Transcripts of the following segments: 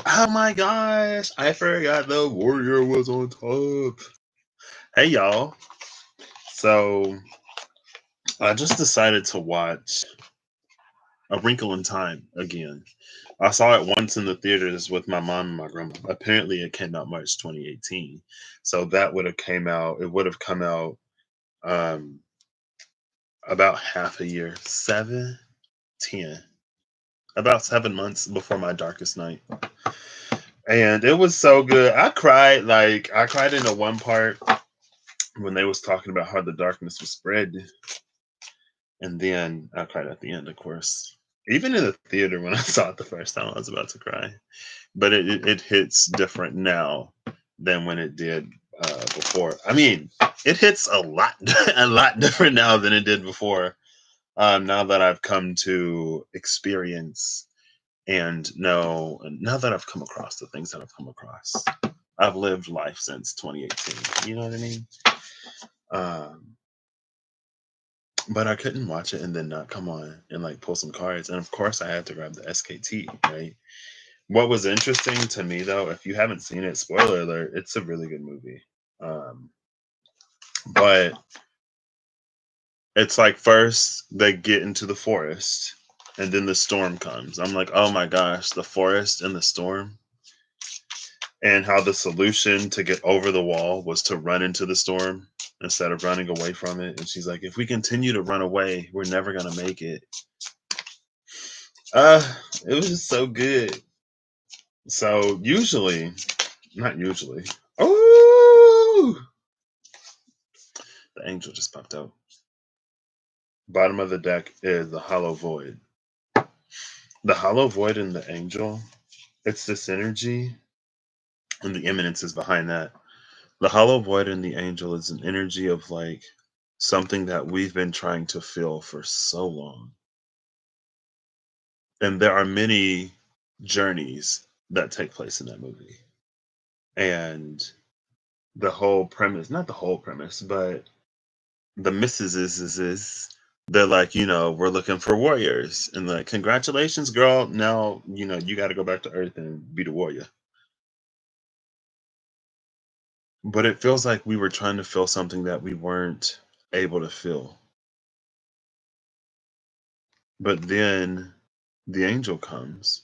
Oh my gosh, I forgot the warrior was on top. Hey y'all. So I just decided to watch A Wrinkle in Time again. I saw it once in the theaters with my mom and my grandma. Apparently it came out March 2018. So that would have came out, it would have come out um about half a year, 10, about 7 months before my darkest night. And it was so good. I cried into one part when they was talking about how the darkness was spread, and then I cried at the end, of course. Even in the theater when I saw it the first time, I was about to cry. But it hits different now than when it did before. I mean, it hits a lot a lot different now than it did before. Now that I've come to experience and know, now that I've come across the things that I've come across, I've lived life since 2018. You know what I mean? Um, but I couldn't watch it and then not come on and like pull some cards. And of course, I had to grab the SKT, right? What was interesting to me though, if you haven't seen it, spoiler alert, it's a really good movie. Um, but it's like first they get into the forest and then the storm comes. I'm like, oh my gosh, the forest and the storm. And how the solution to get over the wall was to run into the storm instead of running away from it. And she's like, if we continue to run away, we're never gonna make it. Uh, it was just so good. So usually, not usually. Oh, the angel just popped out. Bottom of the deck is the hollow void. The hollow void and the angel, it's this energy, and the eminence is behind that. The hollow void and the angel is an energy of like something that we've been trying to feel for so long. And there are many journeys that take place in that movie. And the whole premise, not the whole premise, but the misses is they're like, we're looking for warriors. And like, congratulations, girl. Now, you got to go back to Earth and be the warrior. But it feels like we were trying to feel something that we weren't able to feel. But then the angel comes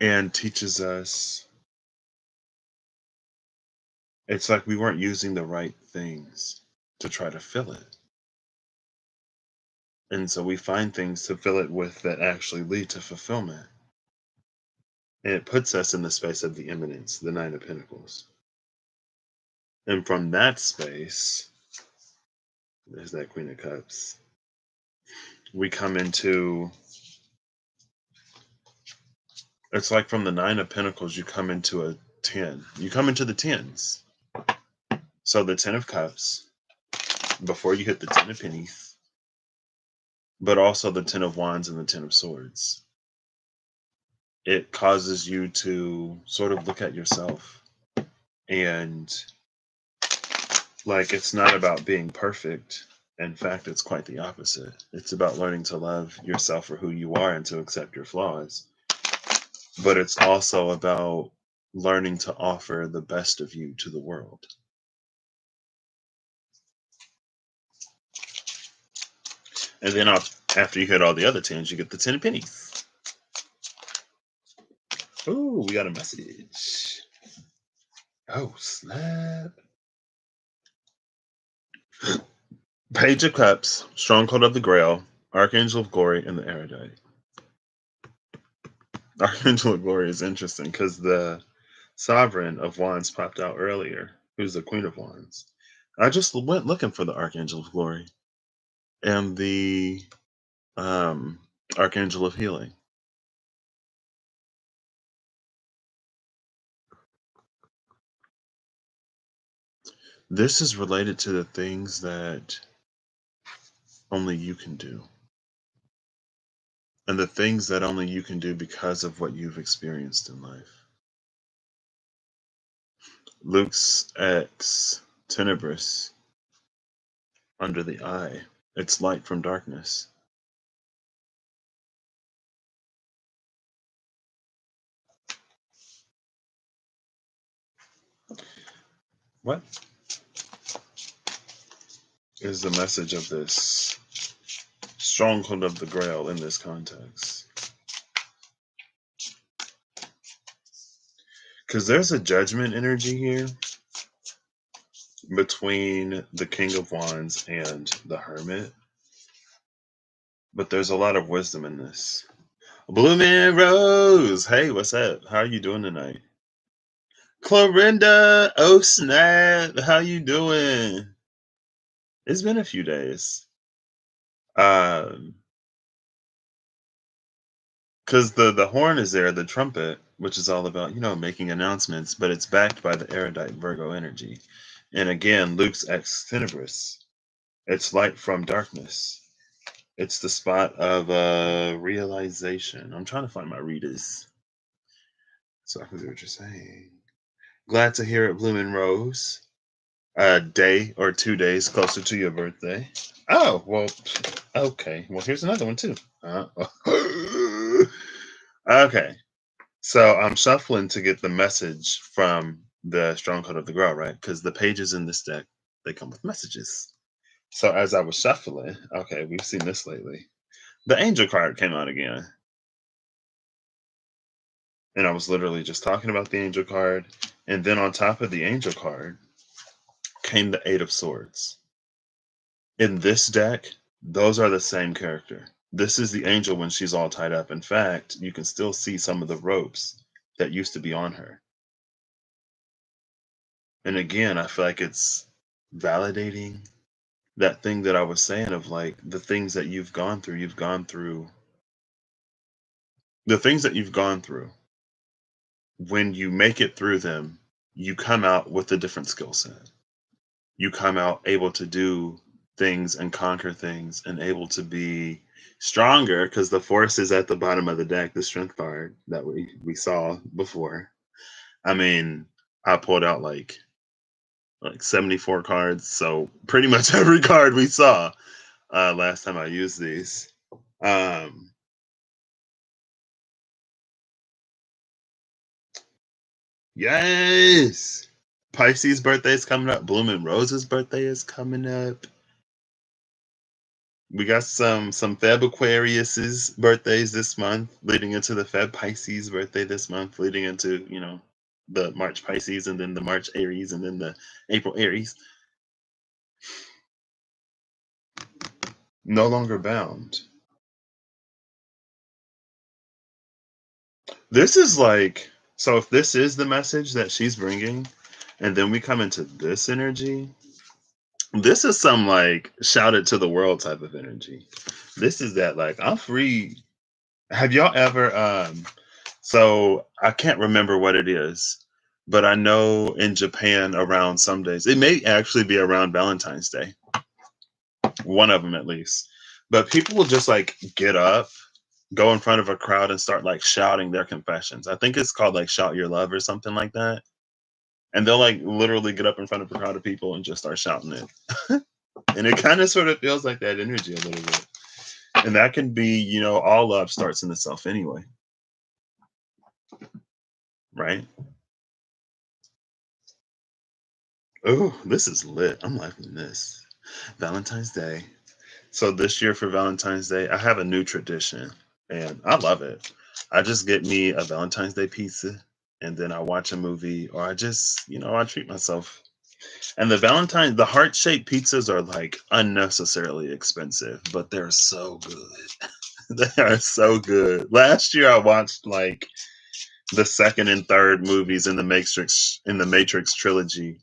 and teaches us it's like we weren't using the right things to try to fill it. And so we find things to fill it with that actually lead to fulfillment. And it puts us in the space of the eminence, the Nine of Pentacles. And from that space, there's that Queen of Cups. We come into, it's like from the Nine of Pentacles, you come into a 10. You come into the tens. So the 10 of Cups, before you hit the 10 of Pennies, but also the 10 of Wands and the 10 of Swords. It causes you to sort of look at yourself and like it's not about being perfect. In fact, it's quite the opposite. It's about learning to love yourself for who you are and to accept your flaws. But it's also about learning to offer the best of you to the world. And then after you hit all the other tens, you get the 10 of pennies. Ooh, we got a message. Oh, snap. Page of Cups, Stronghold of the Grail, Archangel of Glory, and the Erudite. Archangel of Glory is interesting because the Sovereign of Wands popped out earlier, who's the Queen of Wands. I just went looking for the Archangel of Glory and the Archangel of Healing. This is related to the things that only you can do. And the things that only you can do because of what you've experienced in life. Luke's ex Tenebris, under the eye. It's light from darkness. What is the message of this stronghold of the Grail in this context? Because there's a judgment energy here between the King of Wands and the Hermit, but there's a lot of wisdom in this. Bloomin' Rose, hey, what's up? How are you doing tonight? Clorinda, oh snap, how you doing? It's been a few days. Because the horn is there, the trumpet, which is all about, making announcements, but it's backed by the erudite Virgo energy. And again, Luke's ex tenebris. It's light from darkness. It's the spot of realization. I'm trying to find my readers so I can see what you're saying. Glad to hear it, Bloomin' Rose. A day or 2 days closer to your birthday. Oh, well, okay. Well, here's another one, too. Okay. So I'm shuffling to get the message from the Stronghold of the Grail, right? Because the pages in this deck, they come with messages. So as I was shuffling, okay, we've seen this lately. The Angel card came out again. And I was literally just talking about the Angel card. And then on top of the Angel card came the Eight of Swords. In this deck, those are the same character. This is the angel when she's all tied up. In fact, you can still see some of the ropes that used to be on her. And again, I feel like it's validating that thing that I was saying of like the things that you've gone through, the things that you've gone through. When you make it through them, you come out with a different skill set. You come out able to do things and conquer things and able to be stronger because the force is at the bottom of the deck, the strength card that we saw before. I mean, I pulled out like 74 cards, so pretty much every card we saw last time I used these. Yes, Pisces' birthday is coming up. Bloomin' Rose's birthday is coming up. We got some Feb Aquarius's birthdays this month, leading into the Feb Pisces birthday this month, leading into the March Pisces, and then the March Aries, and then the April Aries. No longer bound. This is like, so if this is the message that she's bringing, and then we come into this energy, this is some like shout it to the world type of energy. This is that like I'm free. Have y'all ever so I can't remember what it is, but I know in Japan around some days, it may actually be around Valentine's Day, one of them at least. But people will just like get up, go in front of a crowd and start like shouting their confessions. I think it's called like shout your love or something like that. And they'll like literally get up in front of a crowd of people and just start shouting it. And it kind of sort of feels like that energy a little bit. And that can be, all love starts in itself anyway. Right? Oh, this is lit. I'm liking this. Valentine's Day. So this year for Valentine's Day, I have a new tradition and I love it. I just get me a Valentine's Day pizza and then I watch a movie or I just, I treat myself. And the heart-shaped pizzas are like unnecessarily expensive, but they're so good. They are so good. Last year I watched like the second and third movies in the Matrix trilogy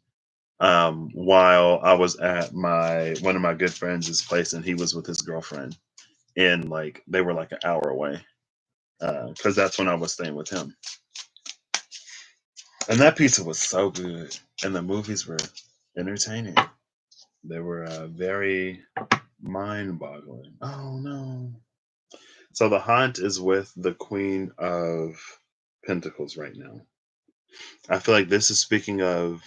while I was at one of my good friends' place and he was with his girlfriend and like they were like an hour away because that's when I was staying with him. And that pizza was so good and the movies were entertaining. They were very mind-boggling. Oh no. So the haunt is with the Queen of Pentacles right now. I feel like this is speaking of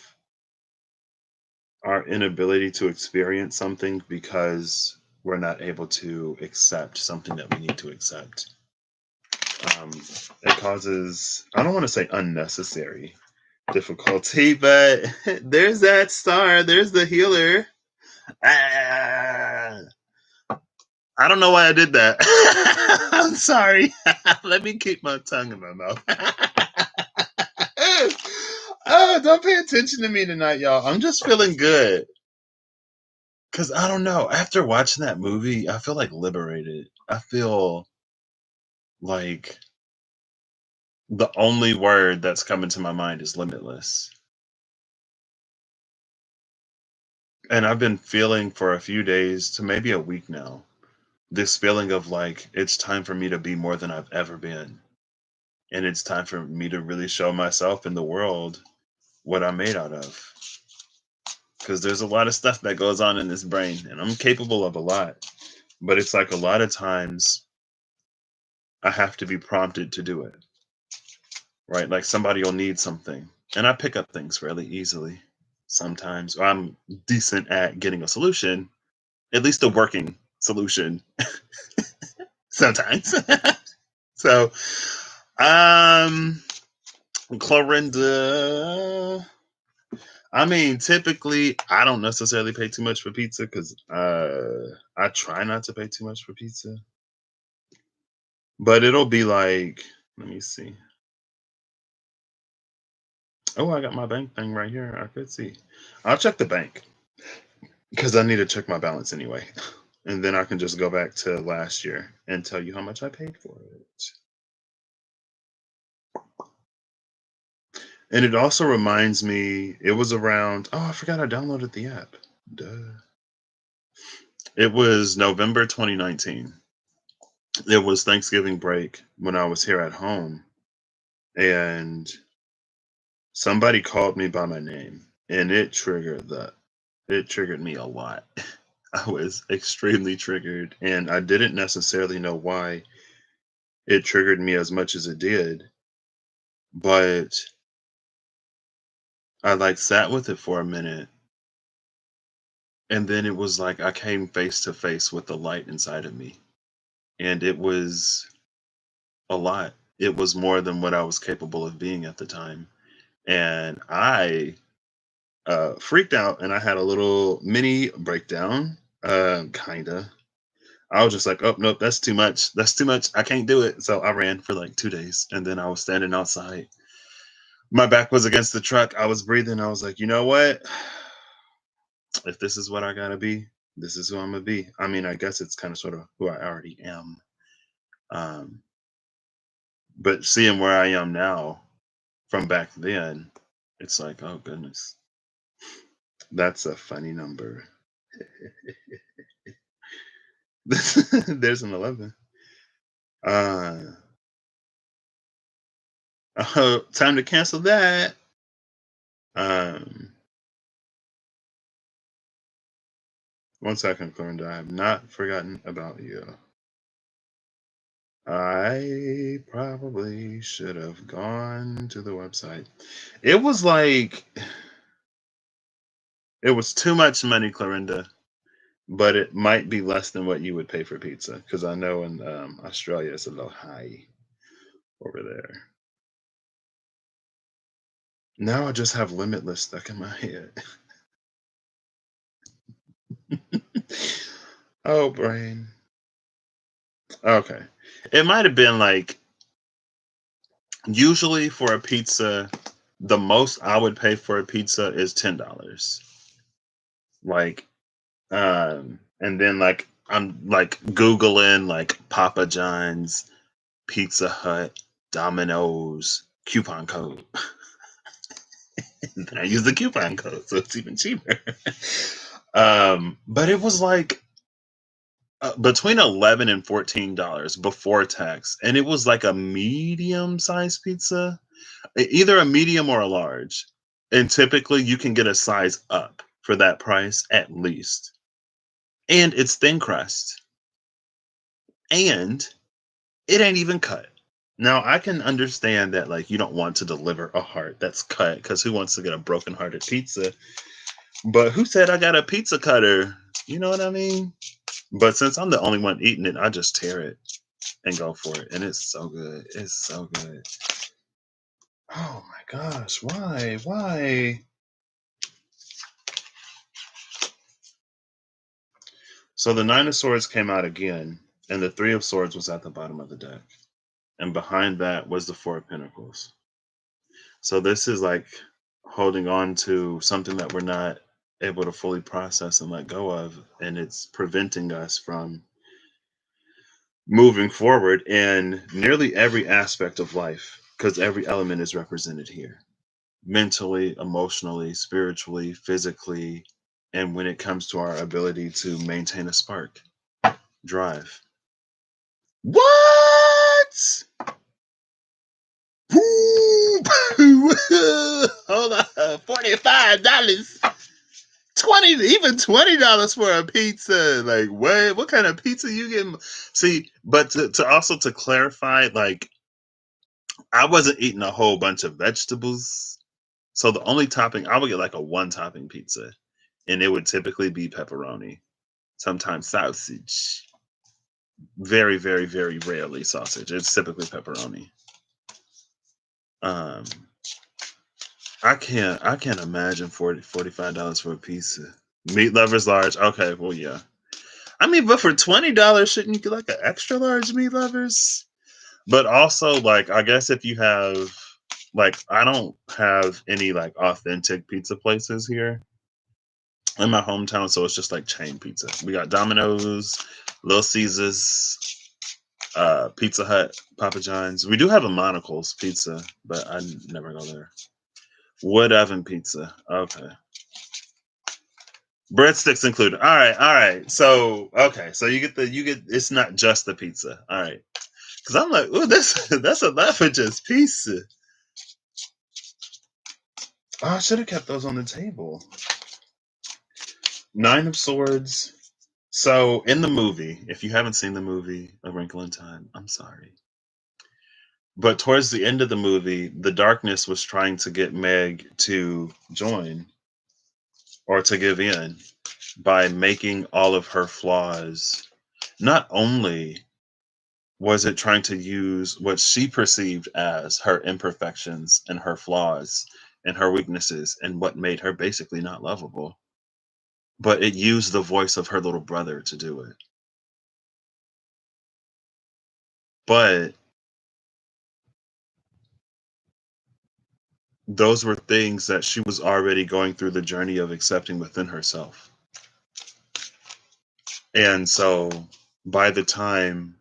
our inability to experience something because we're not able to accept something that we need to accept. It causes, I don't want to say unnecessary, difficulty, but there's that star. There's the healer. Ah, I don't know why I did that. I'm sorry. Let me keep my tongue in my mouth. Oh, don't pay attention to me tonight, y'all. I'm just feeling good. Because I don't know. After watching that movie, I feel like liberated. I feel like the only word that's coming to my mind is limitless. And I've been feeling for a few days to maybe a week now this feeling of like it's time for me to be more than I've ever been. And it's time for me to really show myself in the world what I'm made out of. Because there's a lot of stuff that goes on in this brain, and I'm capable of a lot. But it's like a lot of times I have to be prompted to do it, right? Like somebody will need something, and I pick up things fairly easily sometimes. Or I'm decent at getting a solution, at least a working solution sometimes. So, um, Clorinda, I mean, typically, I don't necessarily pay too much for pizza because I try not to pay too much for pizza. But it'll be like, let me see. Oh, I got my bank thing right here. I could see. I'll check the bank because I need to check my balance anyway. And then I can just go back to last year and tell you how much I paid for it. And it also reminds me, it was around, oh, I forgot I downloaded the app. Duh. It was November 2019. It was Thanksgiving break when I was here at home, and somebody called me by my name, and it triggered me a lot. I was extremely triggered, and I didn't necessarily know why it triggered me as much as it did, but I like sat with it for a minute, and then it was like I came face to face with the light inside of me, and it was a lot. It was more than what I was capable of being at the time, and I freaked out, and I had a little mini breakdown. Kinda. I was just like, oh nope, that's too much. That's too much. I can't do it. So I ran for like 2 days, and then I was standing outside. My back was against the truck. I was breathing. I was like, you know what? If this is what I gotta be, this is who I'm gonna be. I mean, I guess it's kind of sort of who I already am. Um, but seeing where I am now from back then, it's like, oh goodness, that's a funny number. There's an 11. Uh, oh, time to cancel that. Um, One second, Clorinda. I have not forgotten about you. I probably should have gone to the website. It was like it was too much money, Clorinda, but it might be less than what you would pay for pizza because I know in Australia it's a little high over there. Now I just have limitless stuck in my head. Oh, brain. Okay. It might have been like usually for a pizza, the most I would pay for a pizza is $10. Like, and then like I'm like Googling like Papa John's, Pizza Hut, Domino's coupon code. And then I use the coupon code, so it's even cheaper. But it was like between $11 and $14 before tax, and it was like a medium sized pizza, either a medium or a large. And typically, you can get a size up for that price at least, and it's thin crust, and it ain't even cut. Now I can understand that like you don't want to deliver a heart that's cut because who wants to get a broken hearted pizza? But who said I got a pizza cutter? You know what I mean? But since I'm the only one eating it, I just tear it and go for it. And it's so good. It's so good. Oh my gosh, why? Why? So the Nine of Swords came out again, and the Three of Swords was at the bottom of the deck. And behind that was the Four of Pentacles. So this is like holding on to something that we're not able to fully process and let go of, and it's preventing us from moving forward in nearly every aspect of life, because every element is represented here: mentally, emotionally, spiritually, physically, and when it comes to our ability to maintain a spark, drive. What? Ooh, hold on, $45, 20, even $20 for a pizza. Like, what kind of pizza you getting? See, but to also to clarify, like, I wasn't eating a whole bunch of vegetables, so the only topping I would get like a one topping pizza, and it would typically be pepperoni, sometimes sausage. Very, very, very rarely sausage. It's typically pepperoni. Um, I can't imagine $45 for a pizza. Meat lovers large. Okay, well yeah. I mean, but for $20, shouldn't you get like an extra large meat lovers? But also, like, I guess if you have, like, I don't have any like authentic pizza places here in my hometown, so it's just like chain pizza. We got Domino's, Little Caesars, Pizza Hut, Papa John's. We do have a Monocle's Pizza, but I never go there. Wood oven pizza. Okay. Breadsticks included. All right, all right. So okay, so you get it's not just the pizza. All right. Cause I'm like, oh, that's a lot for just pizza. Oh, I should have kept those on the table. Nine of Swords. So in the movie, if you haven't seen the movie A Wrinkle in Time, I'm sorry. But towards the end of the movie, the darkness was trying to get Meg to join or to give in by making all of her flaws. Not only was it trying to use what she perceived as her imperfections and her flaws and her weaknesses and what made her basically not lovable, but it used the voice of her little brother to do it. But those were things that she was already going through the journey of accepting within herself. And so by the time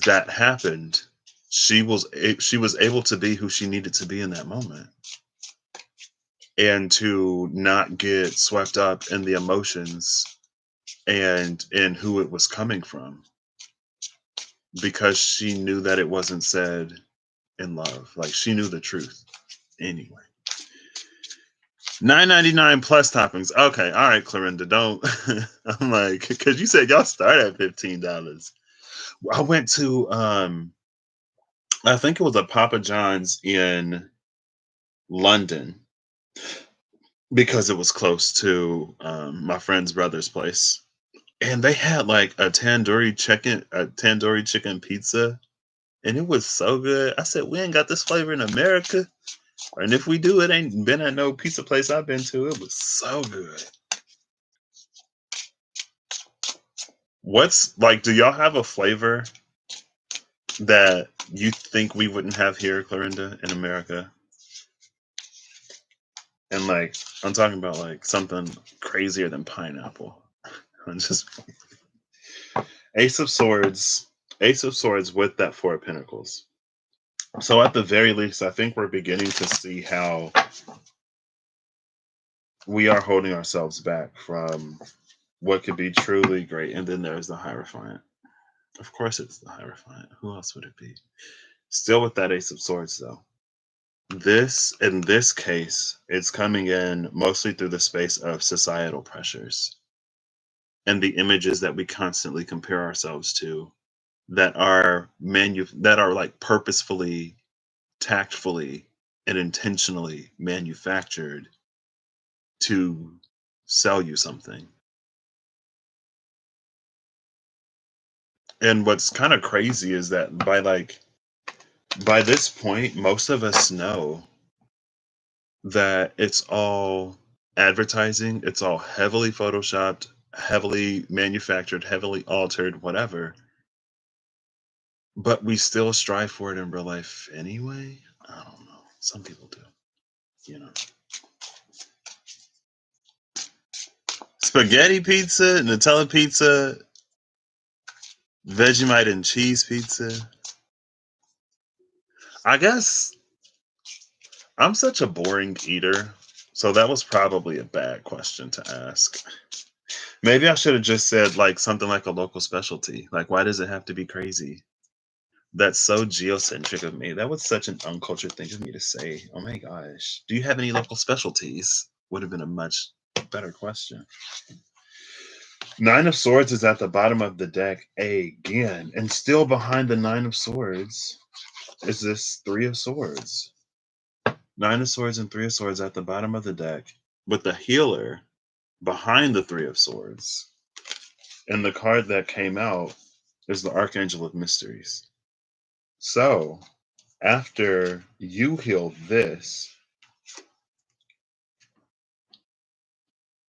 that happened, she was able to be who she needed to be in that moment, and to not get swept up in the emotions and in who it was coming from, because she knew that it wasn't said in love. Like, she knew the truth anyway. $9.99 plus toppings. Okay, all right, Clarinda, don't. I'm like, because you said y'all start at $15. I went to I think it was a Papa John's in London, because it was close to my friend's brother's place, and they had like a tandoori chicken pizza, and it was so good. I said, we ain't got this flavor in America, and if we do, it ain't been at no pizza place I've been to. It was so good. What's like? Do y'all have a flavor that you think we wouldn't have here, Clarinda, in America? And like, I'm talking about like something crazier than pineapple. I'm just Ace of Swords, Ace of Swords with that Four of Pentacles. So at the very least, I think we're beginning to see how we are holding ourselves back from what could be truly great. And then there's the Hierophant. Of course, it's the Hierophant. Who else would it be? Still with that Ace of Swords, though. In this case, it's coming in mostly through the space of societal pressures and the images that we constantly compare ourselves to, that are that are like purposefully, tactfully, and intentionally manufactured to sell you something. And what's kind of crazy is that by like by this point, most of us know that it's all advertising, it's all heavily photoshopped, heavily manufactured, heavily altered, whatever. But we still strive for it in real life anyway. I don't know. Some people do, you know. Spaghetti pizza, Nutella pizza, Vegemite and cheese pizza. I guess I'm such a boring eater, so that was probably a bad question to ask. Maybe I should have just said like something like a local specialty. Like, why does it have to be crazy? That's so geocentric of me. That was such an uncultured thing of me to say. Oh my gosh. Do you have any local specialties? Would have been a much better question. Nine of Swords is at the bottom of the deck again. And still behind the Nine of Swords is this Three of Swords. Nine of Swords and Three of Swords at the bottom of the deck, with the healer behind the Three of Swords. And the card that came out is the Archangel of Mysteries. So, after you heal this,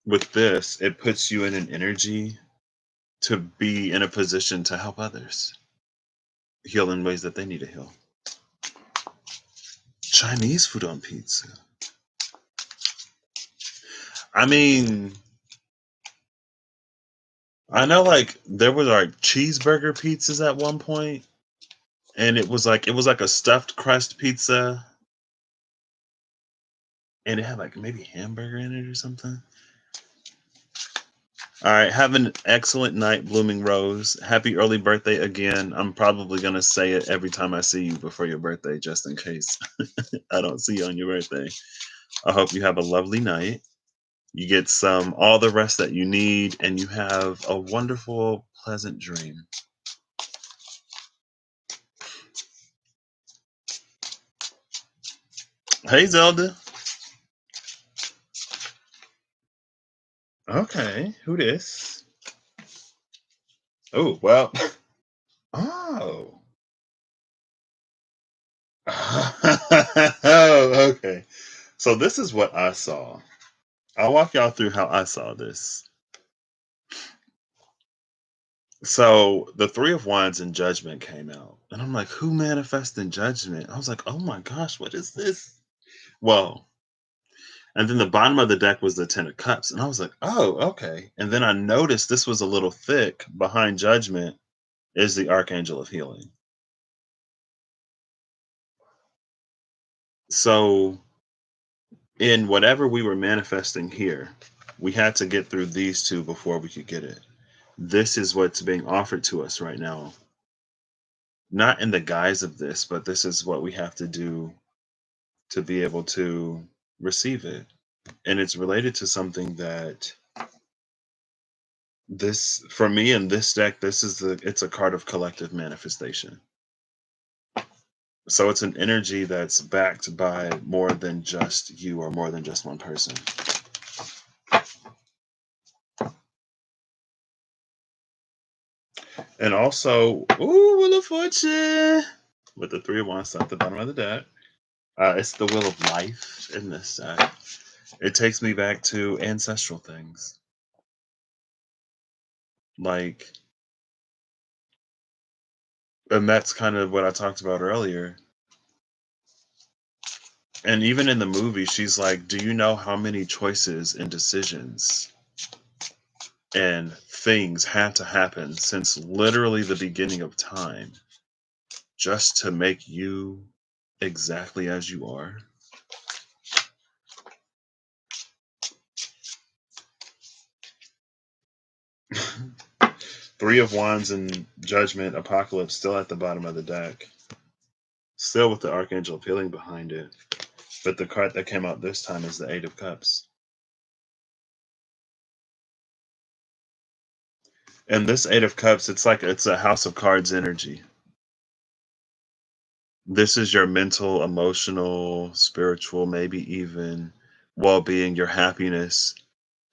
with this, it puts you in an energy to be in a position to help others heal in ways that they need to heal. Chinese food on pizza. I mean, I know like there was like cheeseburger pizzas at one point, and it was like a stuffed crust pizza, and it had like maybe hamburger in it or something. All right, have an excellent night, Blooming Rose. Happy early birthday again. I'm probably gonna say it every time I see you before your birthday, just in case I don't see you on your birthday. I hope you have a lovely night. You get all the rest that you need, and you have a wonderful, pleasant dream. Hey, Zelda. Okay, who this? Oh, well. Oh. Oh, okay. So this is what I saw. I'll walk y'all through how I saw this. So the Three of Wands and Judgment came out. And I'm like, who manifests in Judgment? I was like, oh my gosh, what is this? Well, and then the bottom of the deck was the Ten of Cups. And I was like, oh, okay. And then I noticed this was a little thick. Behind Judgment is the Archangel of Healing. So in whatever we were manifesting here, we had to get through these two before we could get it. This is what's being offered to us right now. Not in the guise of this, but this is what we have to do to be able to receive it. And it's related to something that this, for me in this deck, it's a card of collective manifestation. So it's an energy that's backed by more than just you or more than just one person. And also, ooh, Wheel of Fortune with the Three of Wands at the bottom of the deck. It's the Wheel of Life in this deck. It takes me back to ancestral things. Like, and that's kind of what I talked about earlier. And even in the movie, she's like, do you know how many choices and decisions and things had to happen since literally the beginning of time just to make you exactly as you are? Three of Wands and Judgment, Apocalypse still at the bottom of the deck. Still with the Archangel of Healing behind it. But the card that came out this time is the Eight of Cups. And this Eight of Cups, it's a House of Cards energy. This is your mental, emotional, spiritual, maybe even well-being, your happiness,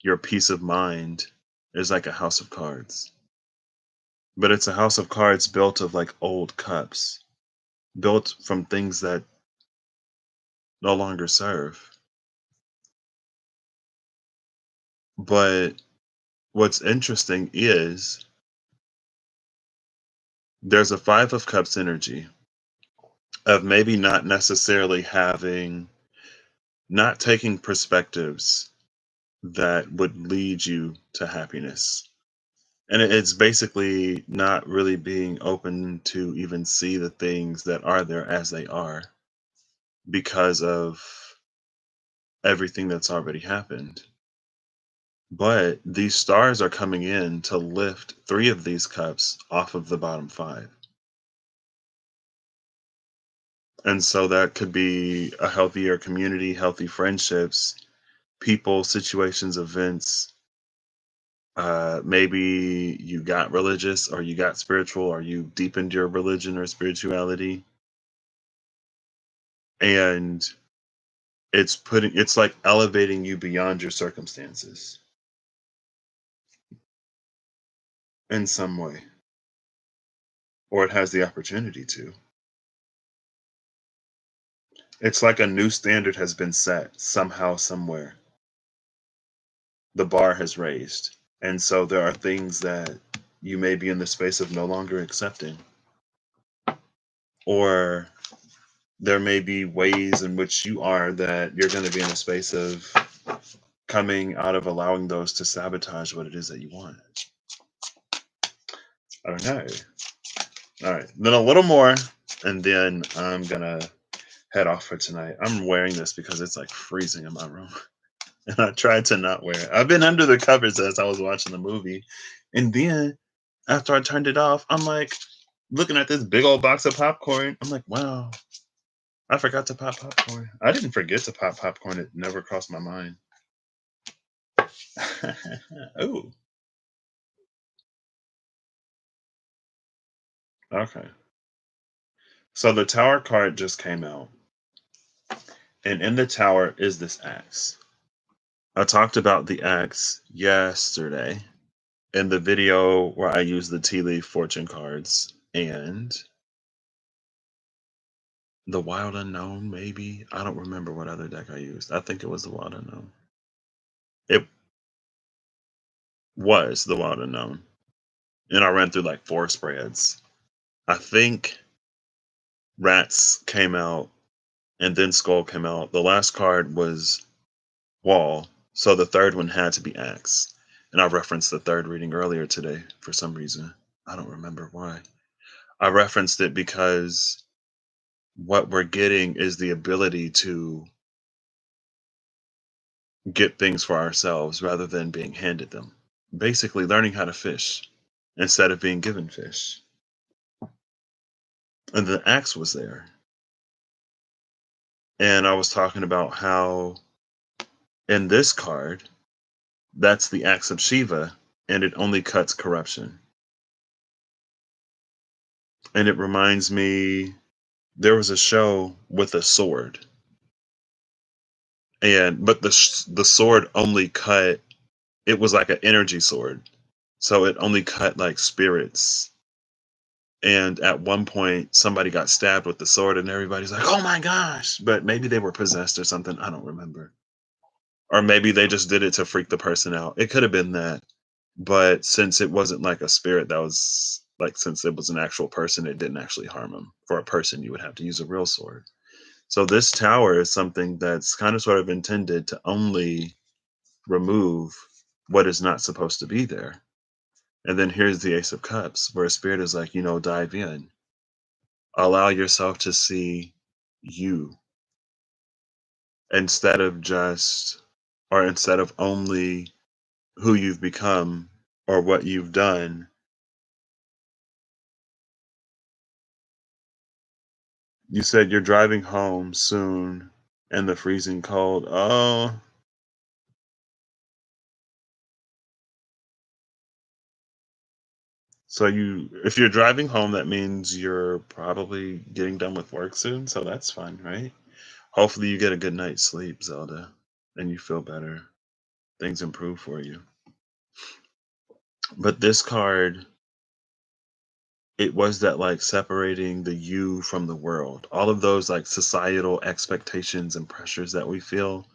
your peace of mind is like a house of cards. But it's a house of cards built of like old cups. built from things that no longer serve. But what's interesting is there's a Five of Cups energy of maybe not necessarily not taking perspectives that would lead you to happiness. And it's basically not really being open to even see the things that are there as they are because of everything that's already happened. But these stars are coming in to lift three of these cups off of the bottom five. And so that could be a healthier community, healthy friendships, people, situations, events. Maybe you got religious or you got spiritual or you deepened your religion or spirituality. And it's like elevating you beyond your circumstances in some way, or it has the opportunity to. It's like a new standard has been set somehow, somewhere. The bar has raised. And so there are things that you may be in the space of no longer accepting. Or there may be ways in which you are that you're going to be in a space of coming out of allowing those to sabotage what it is that you want. I don't know. All right. Then a little more, and then I'm going to head off for tonight. I'm wearing this because it's like freezing in my room. And I tried to not wear it. I've been under the covers as I was watching the movie. And then after I turned it off, I'm like looking at this big old box of popcorn. I'm like, wow, I forgot to pop popcorn. I didn't forget to pop popcorn. It never crossed my mind. Oh, okay. So the tower card just came out. And in the tower is this axe. I talked about the axe yesterday in the video where I used the tea leaf fortune cards and the Wild Unknown, maybe. I don't remember what other deck I used. I think it was the Wild Unknown. It was the Wild Unknown. And I ran through like 4 spreads. I think Rats came out and then Skull came out. The last card was Wall. So the third one had to be Axe. And I referenced the third reading earlier today for some reason. I don't remember why. I referenced it because what we're getting is the ability to get things for ourselves rather than being handed them. Basically, learning how to fish instead of being given fish. And the axe was there. And I was talking about how in this card, that's the axe of Shiva, and it only cuts corruption. And it reminds me there was a show with a sword. But the sword only cut, it was like an energy sword. So it only cut like spirits. And at one point, somebody got stabbed with the sword, and everybody's like, "Oh my gosh!" But maybe they were possessed or something. I don't remember. Or maybe they just did it to freak the person out. It could have been that. But since it wasn't like a spirit that was like, since it was an actual person, it didn't actually harm them. For a person, you would have to use a real sword. So this tower is something that's kind of sort of intended to only remove what is not supposed to be there. And then here's the Ace of Cups, where a spirit is like, dive in. Allow yourself to see you instead of instead of only who you've become or what you've done. You said you're driving home soon in the freezing cold. Oh, so if you're driving home, that means you're probably getting done with work soon. So that's fine, right? Hopefully you get a good night's sleep, Zelda, and you feel better. Things improve for you. But this card it was that like separating the you from the world. All of those like societal expectations and pressures that we feel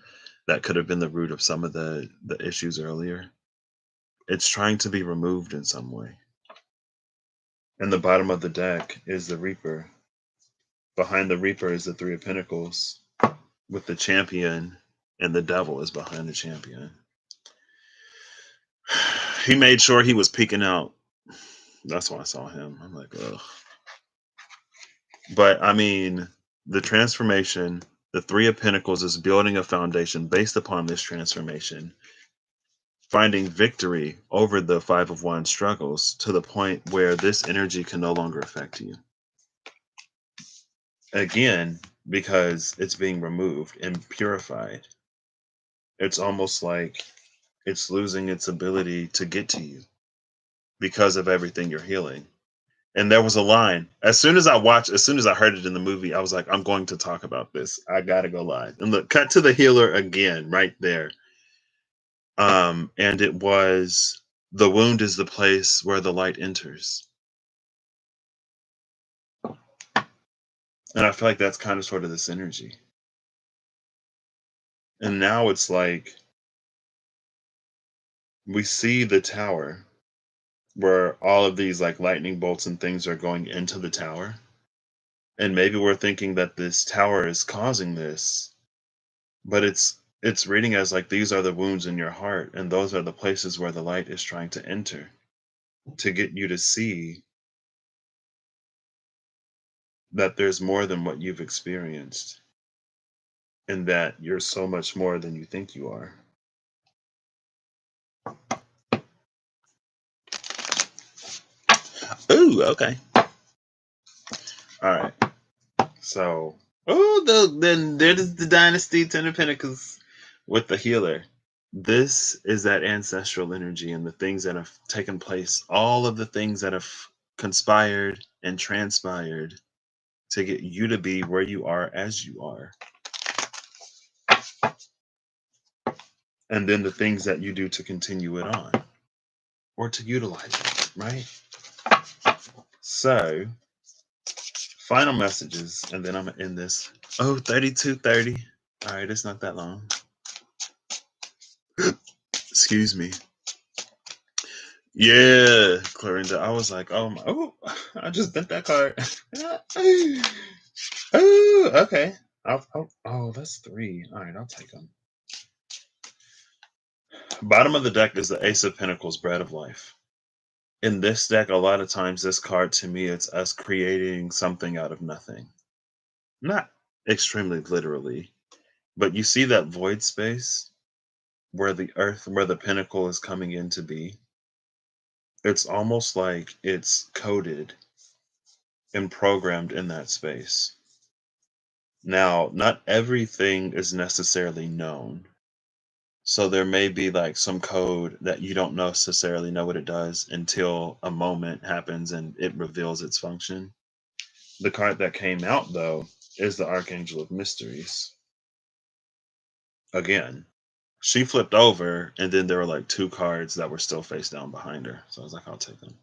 that could have been the root of some of the issues earlier. It's trying to be removed in some way. And the bottom of the deck is the Reaper. Behind the Reaper is the Three of Pentacles with the Champion, and the Devil is behind the Champion. He made sure he was peeking out. That's why I saw him. I'm like, ugh. But I mean, the transformation, the Three of Pentacles is building a foundation based upon this transformation, finding victory over the Five of Wands struggles to the point where this energy can no longer affect you. Again, because it's being removed and purified. It's almost like it's losing its ability to get to you because of everything you're healing. And there was a line. As soon as I heard it in the movie, I was like, I'm going to talk about this. I gotta go live. And look, cut to the healer again, right there. And it was, the wound is the place where the light enters. And I feel like that's kind of sort of this energy. And now it's like we see the tower where all of these like lightning bolts and things are going into the tower. And maybe we're thinking that this tower is causing this, but it's reading as like these are the wounds in your heart, and those are the places where the light is trying to enter to get you to see that there's more than what you've experienced, and that you're so much more than you think you are. Ooh, okay. All right. So, then there's the Dynasty, Ten of Pentacles with the healer. This is that ancestral energy and the things that have taken place, all of the things that have conspired and transpired to get you to be where you are as you are. And then the things that you do to continue it on or to utilize it, right? So, final messages, and then I'm going to end this. Oh, 32:30. All right, it's not that long. Excuse me. Yeah, Clarinda. I was like, I just bent that card. Oh, okay. That's 3. All right, I'll take them. Bottom of the deck is the Ace of Pentacles, Bread of Life. In this deck, a lot of times this card to me, it's us creating something out of nothing. Not extremely literally, but you see that void space where the pentacle is coming in to be. It's almost like it's coded and programmed in that space. Now, not everything is necessarily known. So there may be like some code that you don't necessarily know what it does until a moment happens and it reveals its function. The card that came out though is the Archangel of Mysteries. Again, she flipped over and then there were like 2 cards that were still face down behind her. So I was like, I'll take them.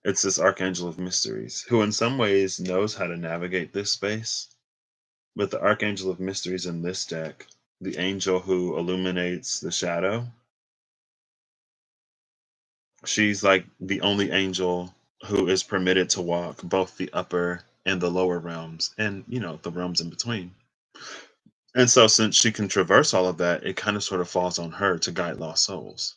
It's this Archangel of Mysteries who in some ways knows how to navigate this space. But the Archangel of Mysteries in this deck, the angel who illuminates the shadow, she's like the only angel who is permitted to walk both the upper and the lower realms and, the realms in between. And so since she can traverse all of that, it kind of sort of falls on her to guide lost souls.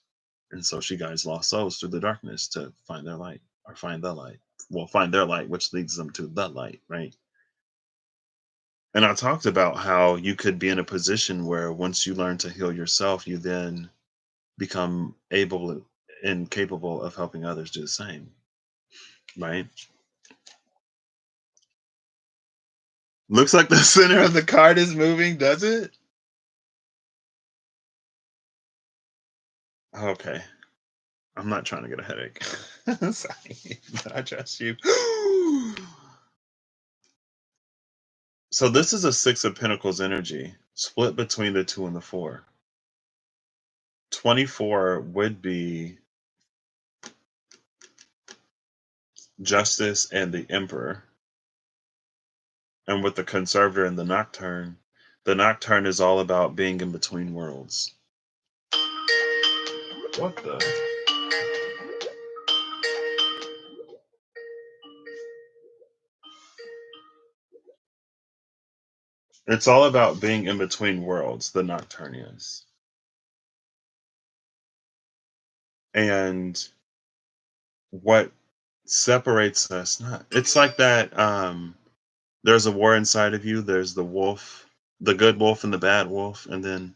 And so she guides lost souls through the darkness to find their light or find the light. Well, find their light, which leads them to the light, right? And I talked about how you could be in a position where once you learn to heal yourself, you then become able and capable of helping others do the same, right? Looks like the center of the card is moving, does it? Okay. I'm not trying to get a headache. Sorry, but I trust you. So this is a 6 of Pentacles energy, split between the 2 and the 4. 24 would be Justice and the Emperor. And with the Conservator and the Nocturne is all about being in between worlds. What the? It's all about being in between worlds, the Nocturne is. And what separates us, not, it's like that, there's a war inside of you, there's the wolf, the good wolf and the bad wolf, and then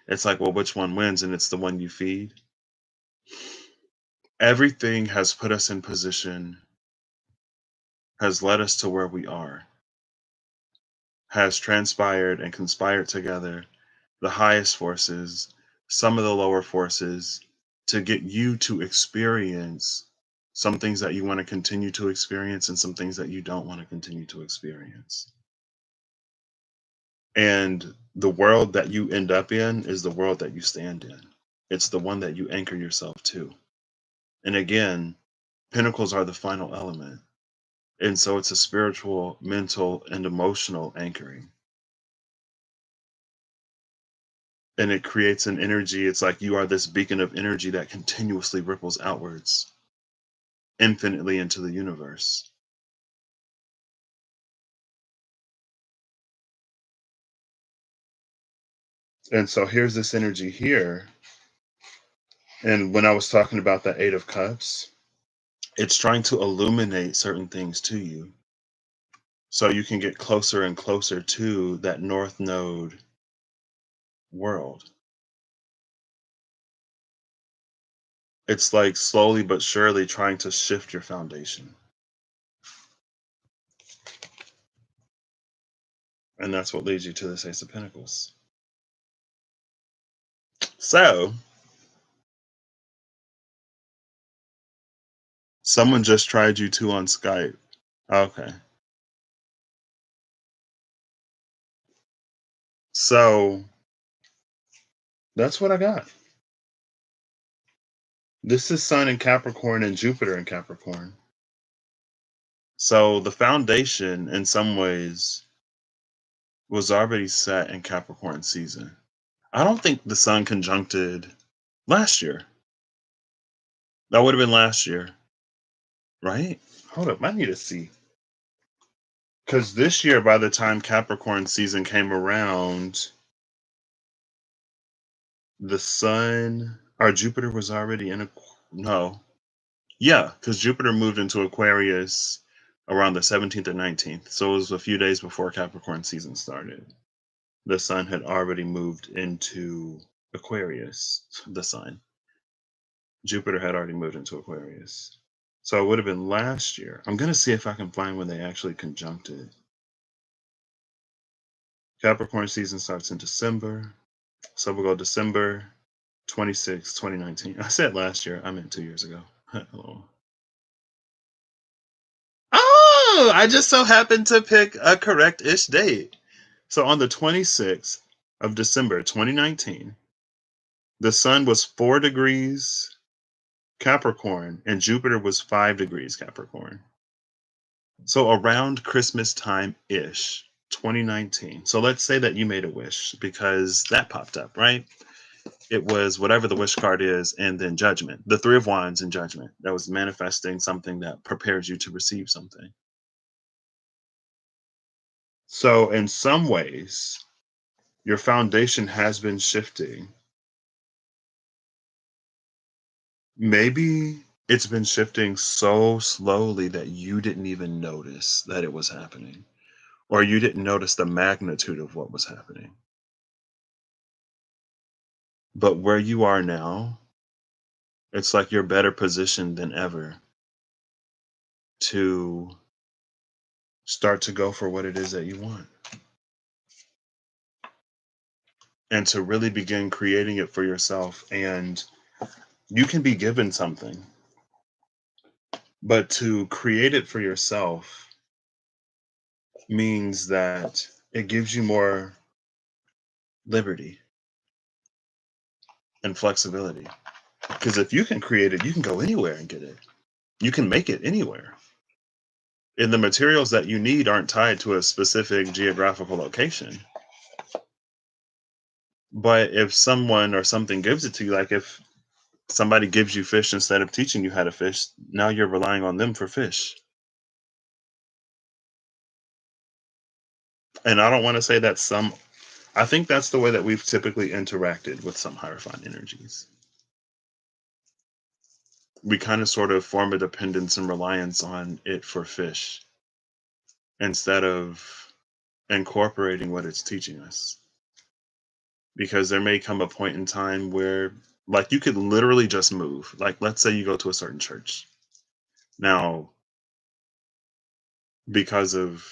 it's like, well, which one wins? And it's the one you feed. Everything has put us in position, has led us to where we are, has transpired and conspired together, the highest forces, some of the lower forces, to get you to experience some things that you want to continue to experience and some things that you don't want to continue to experience. And the world that you end up in is the world that you stand in. It's the one that you anchor yourself to. And again, pentacles are the final element. And so it's a spiritual, mental, and emotional anchoring. And it creates an energy. It's like you are this beacon of energy that continuously ripples outwards, infinitely into the universe. And so here's this energy here. And when I was talking about the Eight of Cups, it's trying to illuminate certain things to you so you can get closer and closer to that North Node world. It's like slowly but surely trying to shift your foundation. And that's what leads you to this Ace of Pentacles. So, someone just tried you too on Skype. Okay. So, that's what I got. This is Sun in Capricorn and Jupiter in Capricorn. So, the foundation, in some ways, was already set in Capricorn season. I don't think the Sun conjuncted last year. That would have been last year, right? Hold up, I need to see. Because this year, by the time Capricorn season came around, the Sun or Jupiter was already in a no. Yeah, because Jupiter moved into Aquarius around the 17th or 19th. So it was a few days before Capricorn season started. The Sun had already moved into Aquarius. The Sun. Jupiter had already moved into Aquarius. So it would have been last year. I'm going to see if I can find when they actually conjuncted. Capricorn season starts in December. So we'll go December 26, 2019. I said last year. I meant 2 years ago. Hello. Oh, I just so happened to pick a correct-ish date. So on the 26th of December 2019, the Sun was 4 degrees Capricorn and Jupiter was 5 degrees Capricorn. So around Christmas time-ish, 2019. So let's say that you made a wish because that popped up, right? It was whatever the wish card is, and then Judgment, the Three of Wands and Judgment. That was manifesting something that prepares you to receive something. So in some ways, your foundation has been shifting. Maybe it's been shifting so slowly that you didn't even notice that it was happening, or you didn't notice the magnitude of what was happening. But where you are now, it's like you're better positioned than ever to start to go for what it is that you want and to really begin creating it for yourself. And you can be given something, but to create it for yourself means that it gives you more liberty and flexibility. Because if you can create it, you can go anywhere and get it. You can make it anywhere. And the materials that you need aren't tied to a specific geographical location. But if someone or something gives it to you, like if somebody gives you fish instead of teaching you how to fish, now you're relying on them for fish. And I don't want to say that I think that's the way that we've typically interacted with some hierophant energies. We kind of sort of form a dependence and reliance on it for fish instead of incorporating what it's teaching us. Because there may come a point in time where, like, you could literally just move. Like, let's say you go to a certain church. Now, because of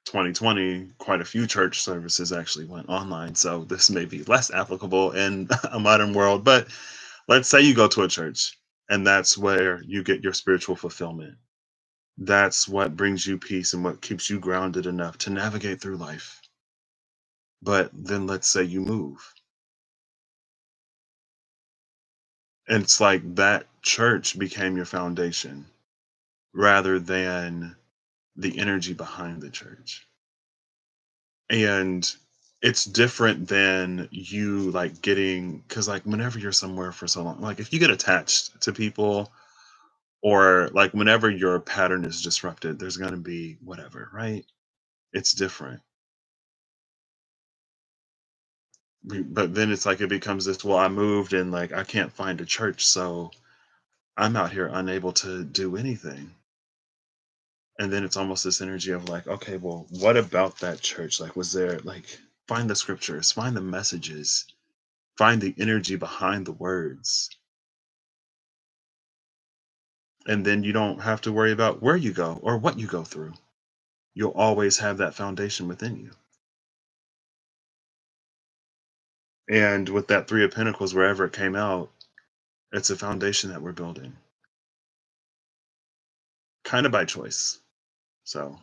2020, quite a few church services actually went online. So this may be less applicable in a modern world. But let's say you go to a church and that's where you get your spiritual fulfillment. That's what brings you peace and what keeps you grounded enough to navigate through life. But then let's say you move. And it's like that church became your foundation rather than the energy behind the church. And it's different than you like getting, because like whenever you're somewhere for so long, like if you get attached to people, or like whenever your pattern is disrupted, there's going to be whatever, right? It's different. But then it's like it becomes this, well, I moved and like I can't find a church, so I'm out here unable to do anything. And then it's almost this energy of like, okay, well, what about that church? Like, was there like, find the scriptures, find the messages, find the energy behind the words. And then you don't have to worry about where you go or what you go through. You'll always have that foundation within you. And with that Three of Pentacles, wherever it came out, it's a foundation that we're building, kind of by choice. So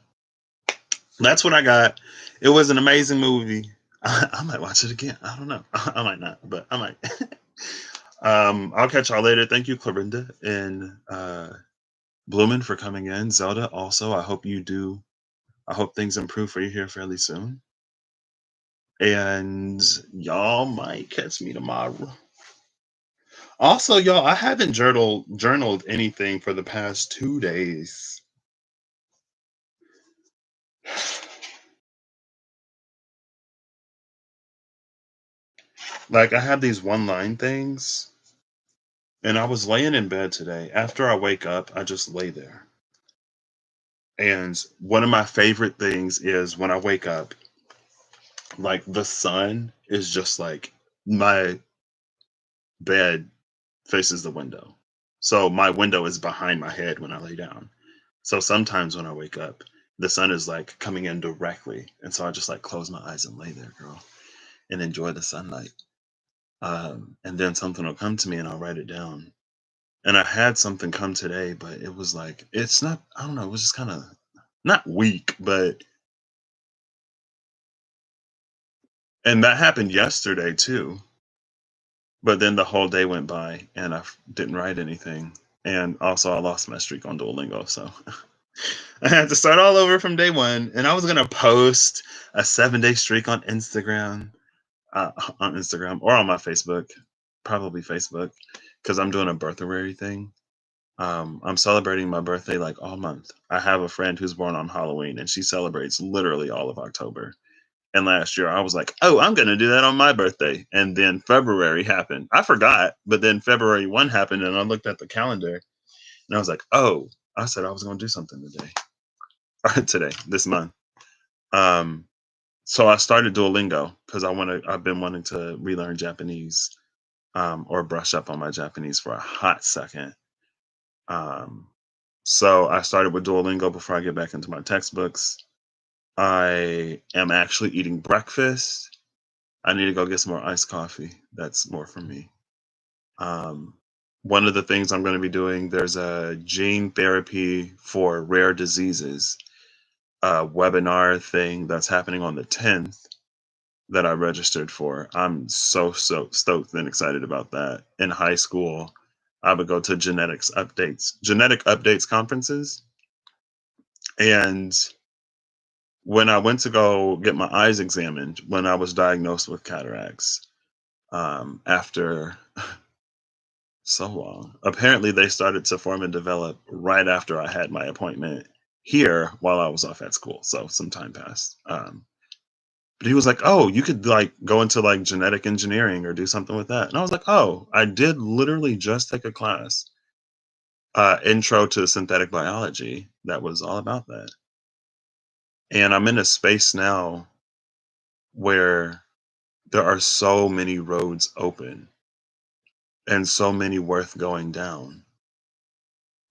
that's what I got. It was an amazing movie. I might watch it again. I don't know. I might not, but I might. I'll catch y'all later. Thank you, Clarinda and Bloomin, for coming in. Zelda, also, I hope you do. I hope things improve for you here fairly soon. And y'all might catch me tomorrow. Also, y'all, I haven't journaled anything for the past 2 days. Like I have these one line things, and I was laying in bed today. After I wake up, I just lay there. And one of my favorite things is when I wake up, like the sun is just like my bed faces the window. So my window is behind my head when I lay down. So sometimes when I wake up, the sun is like coming in directly. And so I just like close my eyes and lay there, girl, and enjoy the sunlight. And then something will come to me and I'll write it down. And I had something come today, but it was like, it's not, I don't know, it was just kind of not weak, but, and that happened yesterday too. But then the whole day went by and didn't write anything. And also, I lost my streak on Duolingo. So I had to start all over from day one. And I was going to post a 7-day streak on Instagram or on my Facebook, probably Facebook, because I'm doing a birthday thing. I'm celebrating my birthday like all month. I have a friend who's born on Halloween and she celebrates literally all of October. And last year I was like, oh, I'm going to do that on my birthday. And then February happened. I forgot, but then February 1 happened and I looked at the calendar and I was like, oh, I said I was going to do something today, this month. So I started Duolingo because I've been wanting to relearn Japanese, or brush up on my Japanese for a hot second. Um, so I started with Duolingo before I get back into my textbooks. I am actually eating breakfast. I need to go get some more iced coffee. That's more for me. Um, One of the things I'm going to be doing, there's a gene therapy for rare diseases webinar thing that's happening on the 10th that I registered for. I'm so stoked and excited about that. In high school, I would go to genetic updates conferences, And when I went to go get my eyes examined, when I was diagnosed with cataracts, after so long, apparently they started to form and develop right after I had my appointment here while I was off at school. So some time passed. But he was like, "Oh, you could like go into like genetic engineering or do something with that." And I was like, "Oh, I did literally just take a class, intro to synthetic biology, that was all about that." And I'm in a space now where there are so many roads open and so many worth going down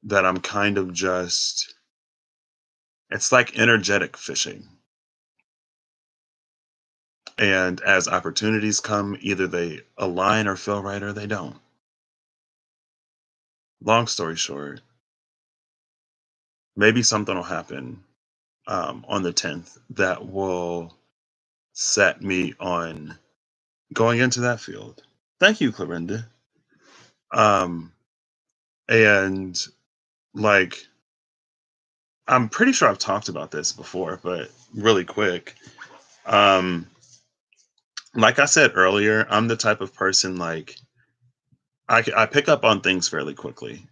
that I'm kind of just, it's like energetic fishing. And as opportunities come, either they align or feel right or they don't. Long story short, maybe something will happen on the 10th that will set me on going into that field. Thank you, Clarinda. Um, and like, I'm pretty sure I've talked about this before, but really quick. Um, like I said earlier, I'm the type of person like I pick up on things fairly quickly,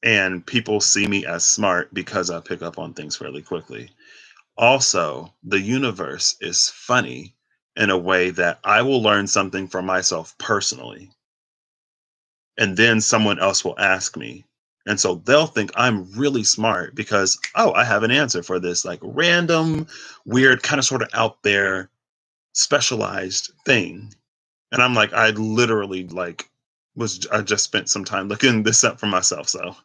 and people see me as smart because I pick up on things fairly quickly. Also, the universe is funny in a way that I will learn something for myself personally, and then someone else will ask me. And so they'll think I'm really smart because, oh, I have an answer for this like random, weird, kind of sort of out there, specialized thing. And I'm like, I literally like I just spent some time looking this up for myself. So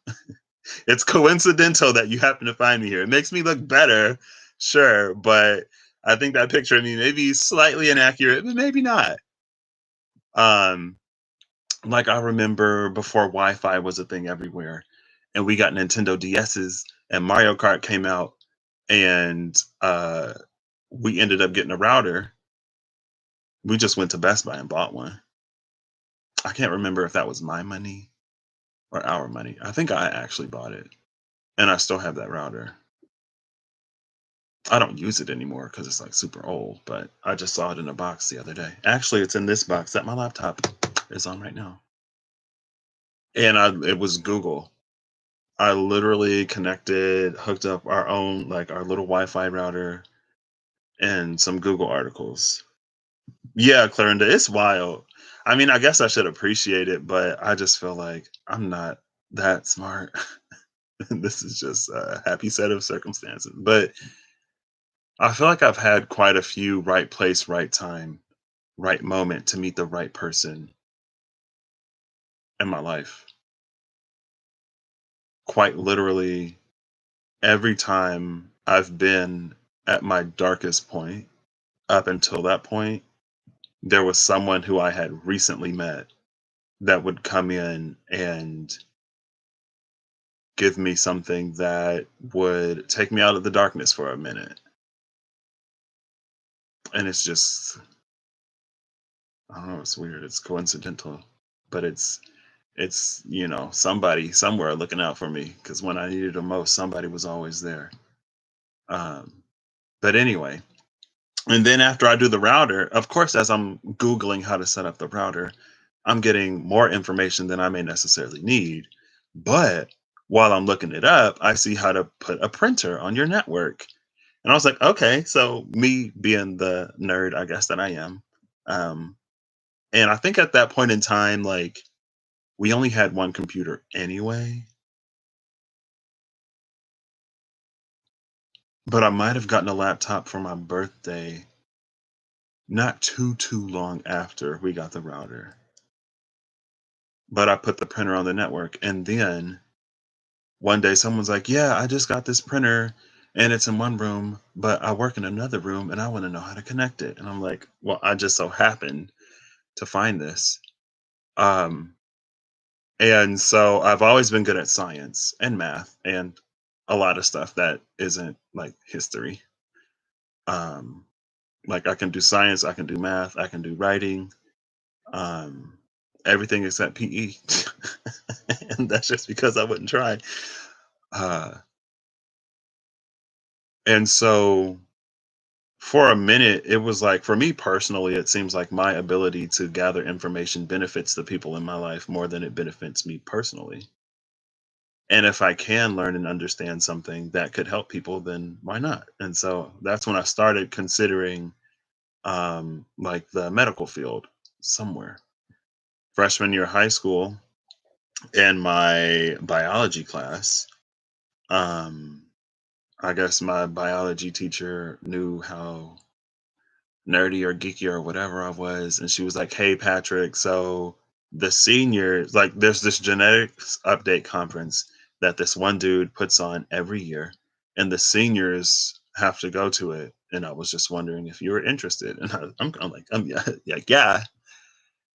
it's coincidental that you happen to find me here. It makes me look better, sure, but I think that picture of me may be slightly inaccurate, but maybe not. Um, like I remember before Wi-Fi was a thing everywhere, and we got Nintendo DSs, and Mario Kart came out, and we ended up getting a router. We just went to Best Buy and bought one. I can't remember if that was my money or our money. I think I actually bought it, and I still have that router. I don't use it anymore because it's like super old, but I just saw it in a box the other day. Actually, it's in this box that my laptop is on right now. And it was Google. I literally connected, hooked up our own, like our little Wi-Fi router and some Google articles. Yeah, Clarinda, it's wild. I mean, I guess I should appreciate it, but I just feel like I'm not that smart. This is just a happy set of circumstances. But I feel like I've had quite a few right place, right time, right moment to meet the right person in my life. Quite literally, every time I've been at my darkest point, up until that point, there was someone who I had recently met that would come in and give me something that would take me out of the darkness for a minute. And it's just, I don't know, it's weird. It's coincidental, but it's somebody somewhere looking out for me because when I needed the most, somebody was always there. Um, but anyway, and then after I do the router, of course, as I'm Googling how to set up the router, I'm getting more information than I may necessarily need. But while I'm looking it up, I see how to put a printer on your network. And I was like, okay, so me being the nerd, I guess that I am. Um, and I think at that point in time, like we only had one computer anyway, but I might have gotten a laptop for my birthday not too long after we got the router. But I put the printer on the network, and then one day someone's like, "Yeah, I just got this printer and it's in one room, but I work in another room and I want to know how to connect it." And I'm like, "Well, I just so happened to find this." Um and so I've always been good at science and math and a lot of stuff that isn't like history. Um like I can do science, I can do math, I can do writing, um everything except PE. And that's just because I wouldn't try. Uh And so for a minute, it was like, for me personally, it seems like my ability to gather information benefits the people in my life more than it benefits me personally. And if I can learn and understand something that could help people, then why not? And so that's when I started considering like the medical field somewhere. Freshman year of high school, in my biology class, um, I guess my biology teacher knew how nerdy or geeky or whatever I was. And she was like, "Hey, Patrick, so the seniors, like, there's this genetics update conference that this one dude puts on every year, and the seniors have to go to it. And I was just wondering if you were interested." And I'm like, yeah, yeah, yeah.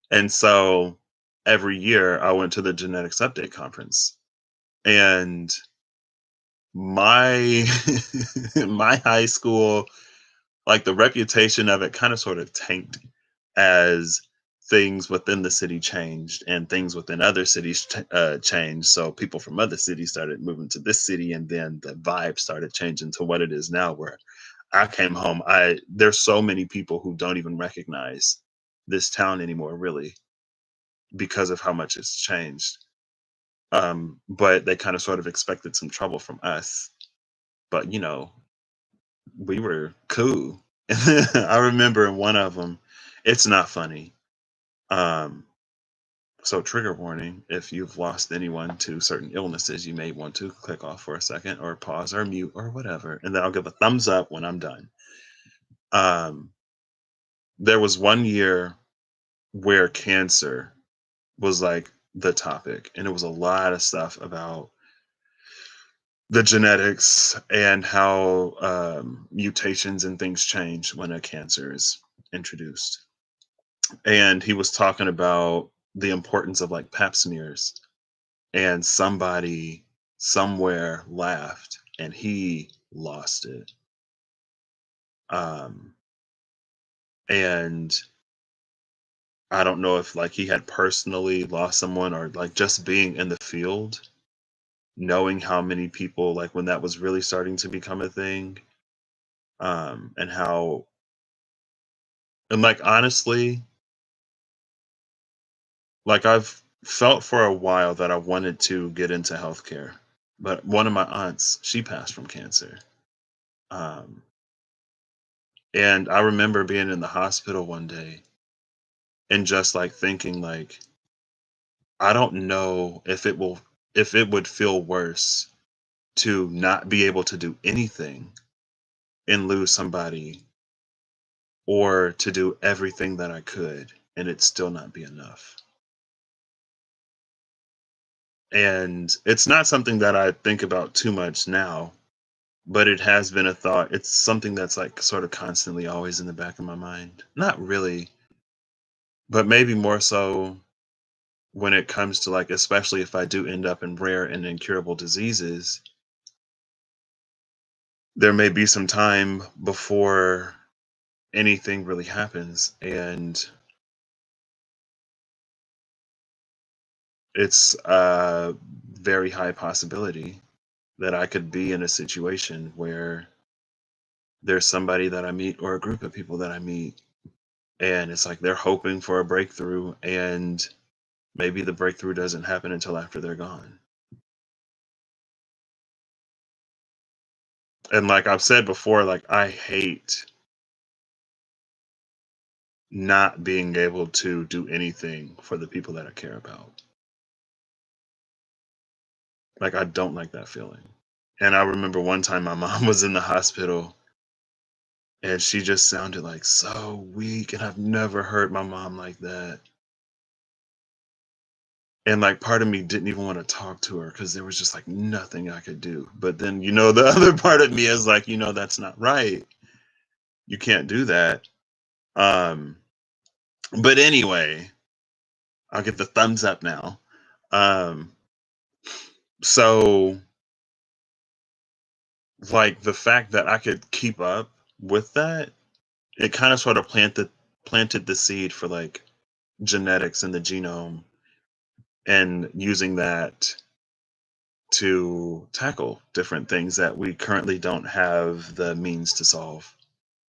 And so every year I went to the genetics update conference. And my my high school, like, the reputation of it kind of sort of tanked as things within the city changed and things within other cities changed. So people from other cities started moving to this city, and then the vibe started changing to what it is now. Where I came home, I there's so many people who don't even recognize this town anymore, really, because of how much it's changed. But they kind of sort of expected some trouble from us. But we were cool. I remember in one of them, it's not funny. Um, so trigger warning, if you've lost anyone to certain illnesses, you may want to click off for a second or pause or mute or whatever, and then I'll give a thumbs up when I'm done. Um, there was one year where cancer was like the topic, and it was a lot of stuff about the genetics and how mutations and things change when a cancer is introduced. And he was talking about the importance of like pap smears, and somebody somewhere laughed and he lost it. um and I don't know if like he had personally lost someone, or like just being in the field, knowing how many people, like, when that was really starting to become a thing, and how, and like, honestly, like, I've felt for a while that I wanted to get into healthcare, but one of my aunts, she passed from cancer. um And I remember being in the hospital one day and just like thinking like, I don't know if it would feel worse to not be able to do anything and lose somebody, or to do everything that I could and it still not be enough. And it's not something that I think about too much now, but it has been a thought. It's something that's like sort of constantly always in the back of my mind. Not really, but maybe more so when it comes to, like, especially if I do end up in rare and incurable diseases, there may be some time before anything really happens. And it's a very high possibility that I could be in a situation where there's somebody that I meet, or a group of people that I meet, and it's like they're hoping for a breakthrough, and maybe the breakthrough doesn't happen until after they're gone. And like I've said before, like, I hate not being able to do anything for the people that I care about. Like, I don't like that feeling. And I remember one time my mom was in the hospital and she just sounded like so weak. And I've never heard my mom like that. And like part of me didn't even want to talk to her because there was just like nothing I could do. But then, the other part of me is like, that's not right. You can't do that. Um, but anyway, I'll give the thumbs up now. Um, so like the fact that I could keep up with that, it kind of sort of planted the seed for like genetics and the genome, and using that to tackle different things that we currently don't have the means to solve.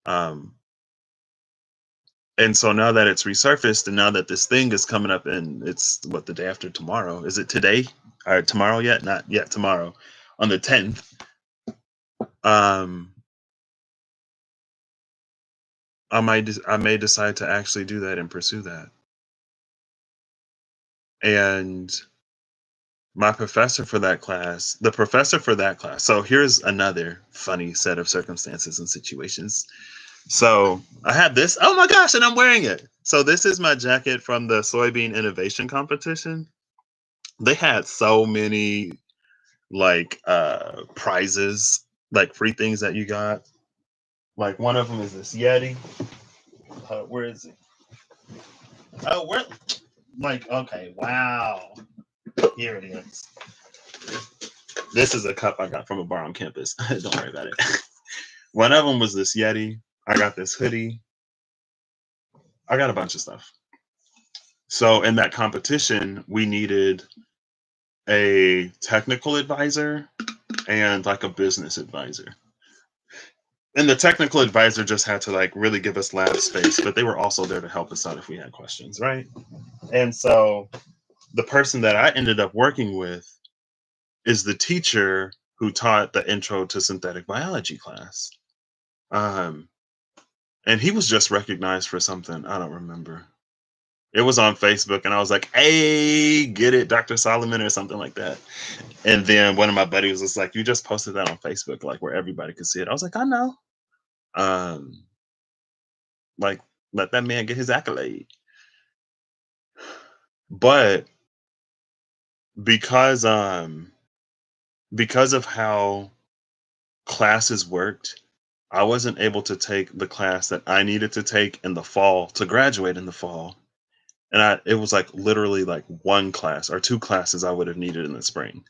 Um, and so now that it's resurfaced, and now that this thing is coming up, and it's what, the day after tomorrow? Is it today or tomorrow yet? Not yet. Tomorrow, on the 10th. Um, I may decide to actually do that and pursue that. And my professor for that class, the professor for that class. So here's another funny set of circumstances and situations. So I had this. Oh my gosh, and I'm wearing it. So this is my jacket from the soybean innovation competition. They had so many like prizes, like free things that you got. Like one of them is this Yeti. Where is it? Oh, where? Like, okay, wow. Here it is. This is a cup I got from a bar on campus. Don't worry about it. One of them was this Yeti. I got this hoodie. I got a bunch of stuff. So in that competition, we needed a technical advisor and like a business advisor. And the technical advisor just had to like really give us lab space, but they were also there to help us out if we had questions, right? And so the person that I ended up working with is the teacher who taught the intro to synthetic biology class. Um, and he was just recognized for something. I don't remember. It was on Facebook, and I was like, "Hey, get it, Dr. Solomon," or something like that. And then one of my buddies was like, "You just posted that on Facebook, like where everybody could see it." I was like, "I know." Um, like, let that man get his accolade. But because because of how classes worked, I wasn't able to take the class that I needed to take in the fall to graduate in the fall. And it was like literally like one class or two classes I would have needed in the spring.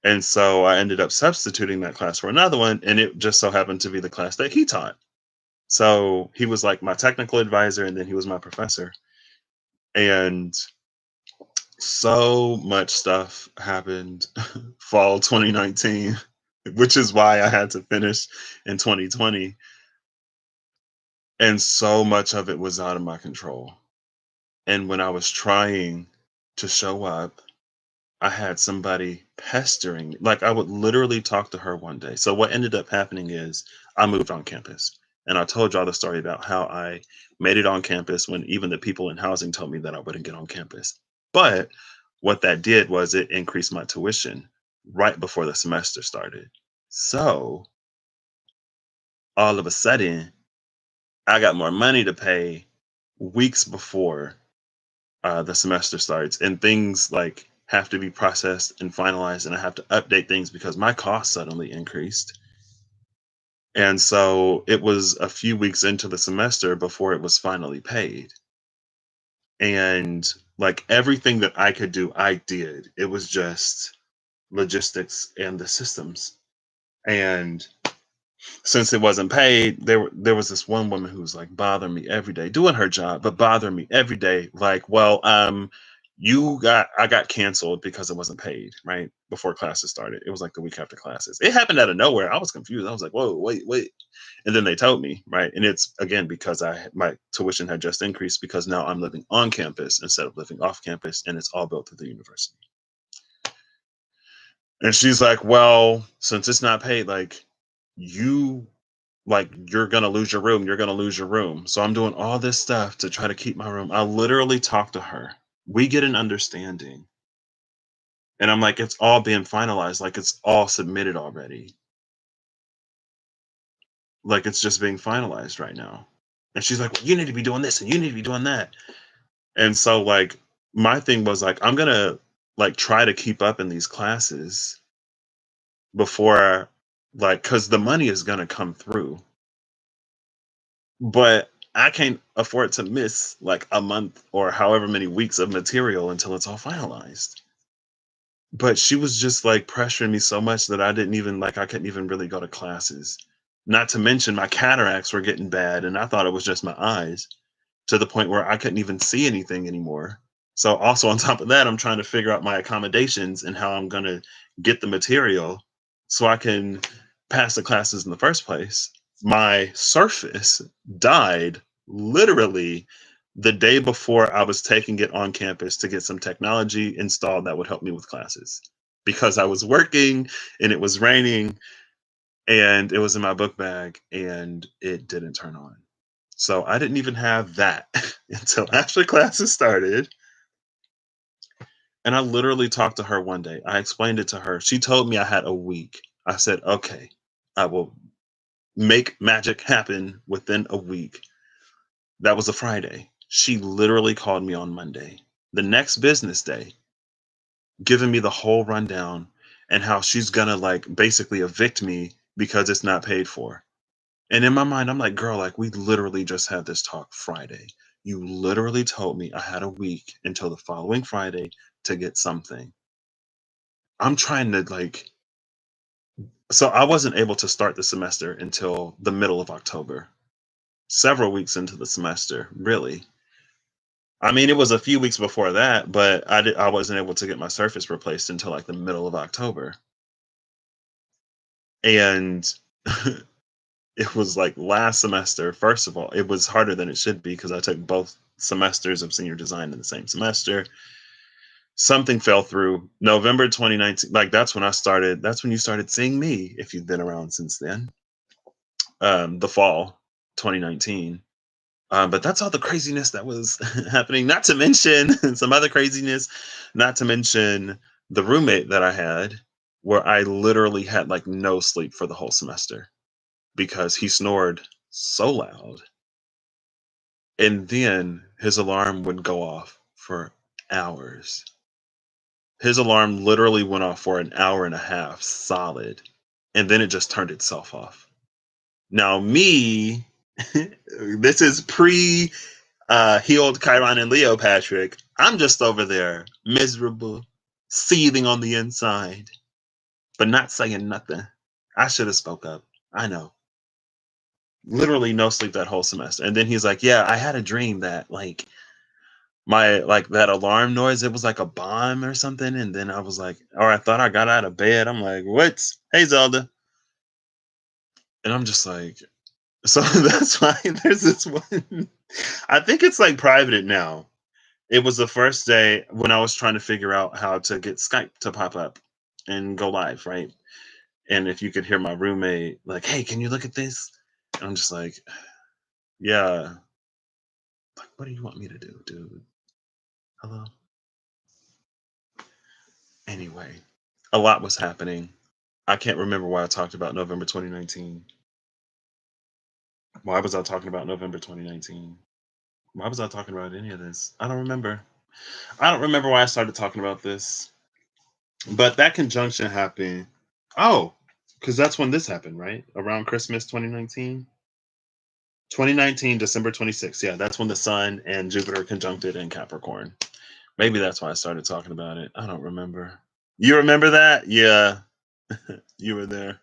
And so I ended up substituting that class for another one, and it just so happened to be the class that he taught. So he was like my technical advisor, and then he was my professor. And so much stuff happened fall 2019, which is why I had to finish in 2020. And so much of it was out of my control. And when I was trying to show up, I had somebody pestering me. Like I would literally talk to her one day. So what ended up happening is I moved on campus. And I told y'all the story about how I made it on campus when even the people in housing told me that I wouldn't get on campus. But what that did was it increased my tuition right before the semester started. So all of a sudden, I got more money to pay weeks before the semester starts, and things like have to be processed and finalized, and I have to update things because my costs suddenly increased. And so it was a few weeks into the semester before it was finally paid. And like everything that I could do, I did. It was just logistics and the systems. And since it wasn't paid, there was this one woman who was like bothering me every day, doing her job, but bothering me every day. Like, well, I got canceled because it wasn't paid, right? Before classes started. It was like the week after classes. It happened out of nowhere. I was confused. I was like, whoa, wait. And then they told me, right? And it's again because my tuition had just increased because now I'm living on campus instead of living off campus, and it's all built through the university. And she's like, well, since it's not paid, like you you're gonna lose your room, you're gonna lose your room. So I'm doing all this stuff to try to keep my room. I literally talk to her. We get an understanding. And I'm like, it's all being finalized, like it's all submitted already. Like it's just being finalized right now. And she's like, well, you need to be doing this and you need to be doing that. And so like my thing was like, I'm gonna like try to keep up in these classes before like because the money is gonna come through. But I can't afford to miss like a month or however many weeks of material until it's all finalized. But she was just like pressuring me so much that I didn't even like I couldn't even really go to classes. Not to mention my cataracts were getting bad and I thought it was just my eyes to the point where I couldn't even see anything anymore. So also on top of that, I'm trying to figure out my accommodations and how I'm gonna get the material so I can pass the classes in the first place. My Surface died literally the day before I was taking it on campus to get some technology installed that would help me with classes. Because I was working and it was raining and it was in my book bag and it didn't turn on. So I didn't even have that until after classes started, and I literally talked to her one day. I explained it to her. She told me I had a week. I said, okay, I will make magic happen within a week. That was a Friday. She literally called me on Monday, the next business day, giving me the whole rundown and how she's gonna like basically evict me because it's not paid for. And in my mind, I'm like, girl, like we literally just had this talk Friday. You literally told me I had a week until the following Friday to get something. I'm trying to like, so I wasn't able to start the semester until the middle of October, several weeks into the semester, really. I mean, it was a few weeks before that, but I wasn't able to get my Surface replaced until like the middle of October. And it was like last semester, first of all, it was harder than it should be because I took both semesters of senior design in the same semester. Something fell through. November 2019, like that's when I started, that's when you started seeing me, if you've been around since then. The fall 2019. But that's all the craziness that was happening. Not to mention some other craziness, not to mention the roommate that I had, where I literally had like no sleep for the whole semester because he snored so loud. And then his alarm would go off for hours. His alarm literally went off for an hour and a half solid, and then it just turned itself off. Now, me, this is pre healed Chiron and Leo Patrick. I'm just over there, miserable, seething on the inside, but not saying nothing. I should have spoke up. I know. Literally no sleep that whole semester. And then he's like, yeah, I had a dream that my like that alarm noise, it was like a bomb or something. And then I was like, or I thought I got out of bed. I'm like, what? Hey Zelda. And I'm just like, so that's why there's this one. I think it's like private now. It was the first day when I was trying to figure out how to get Skype to pop up and go live, right? And if you could hear my roommate, like, hey, can you look at this? And I'm just like, yeah. Like, what do you want me to do, dude? Hello? Anyway, a lot was happening. I can't remember why I talked about November 2019. Why was I talking about November 2019? Why was I talking about any of this? I don't remember. I don't remember why I started talking about this. But that conjunction happened. Oh, because that's when this happened, right? Around Christmas 2019? 2019, December 26th. Yeah, that's when the sun and Jupiter conjuncted in Capricorn. Maybe that's why I started talking about it. I don't remember. You remember that? Yeah, you were there.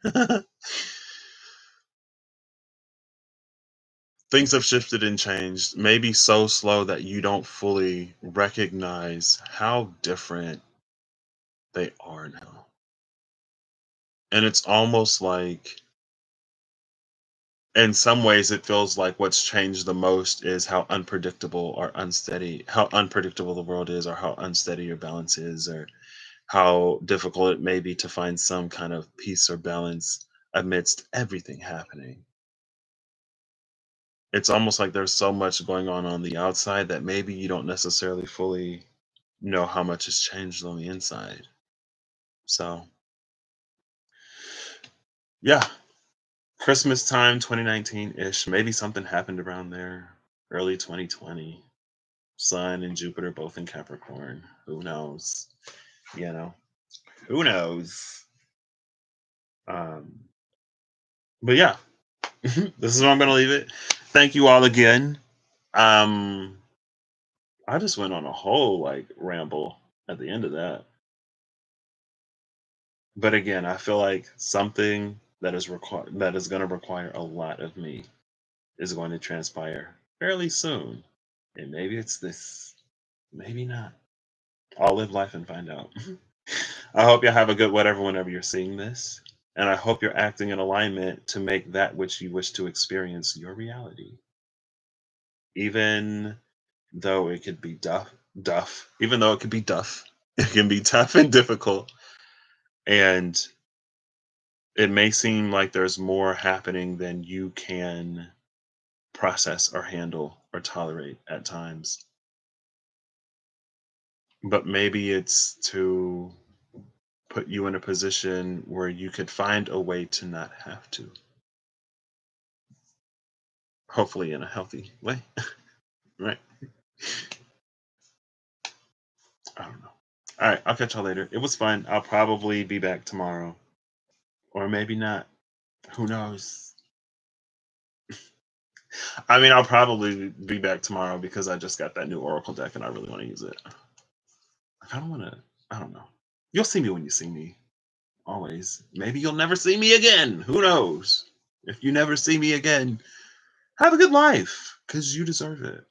Things have shifted and changed, maybe so slow that you don't fully recognize how different they are now. And it's almost like, in some ways, it feels like what's changed the most is how unpredictable or unsteady, how unpredictable the world is, or how unsteady your balance is, or how difficult it may be to find some kind of peace or balance amidst everything happening. It's almost like there's so much going on the outside that maybe you don't necessarily fully know how much has changed on the inside. So, yeah, Christmas time 2019 ish. Maybe something happened around there. Early 2020. Sun and Jupiter both in Capricorn. Who knows? You know, who knows? Um, but yeah, this is where I'm going to leave it. Thank you all again. Um, I just went on a whole like ramble at the end of that. But again, I feel like something that is going to require a lot of me is going to transpire fairly soon. And maybe it's this, maybe not. I'll live life and find out. I hope you have a good whatever whenever you're seeing this. And I hope you're acting in alignment to make that which you wish to experience your reality. Even though it could be even though it could be duff, it can be tough and difficult. And it may seem like there's more happening than you can process or handle or tolerate at times. But maybe it's to put you in a position where you could find a way to not have to. Hopefully in a healthy way. Right? I don't know. All right, I'll catch y'all later. It was fun. I'll probably be back tomorrow. Or maybe not. Who knows? I mean, I'll probably be back tomorrow because I just got that new Oracle deck and I really want to use it. I kind of want to, I don't know. You'll see me when you see me. Always. Maybe you'll never see me again. Who knows? If you never see me again, have a good life because you deserve it.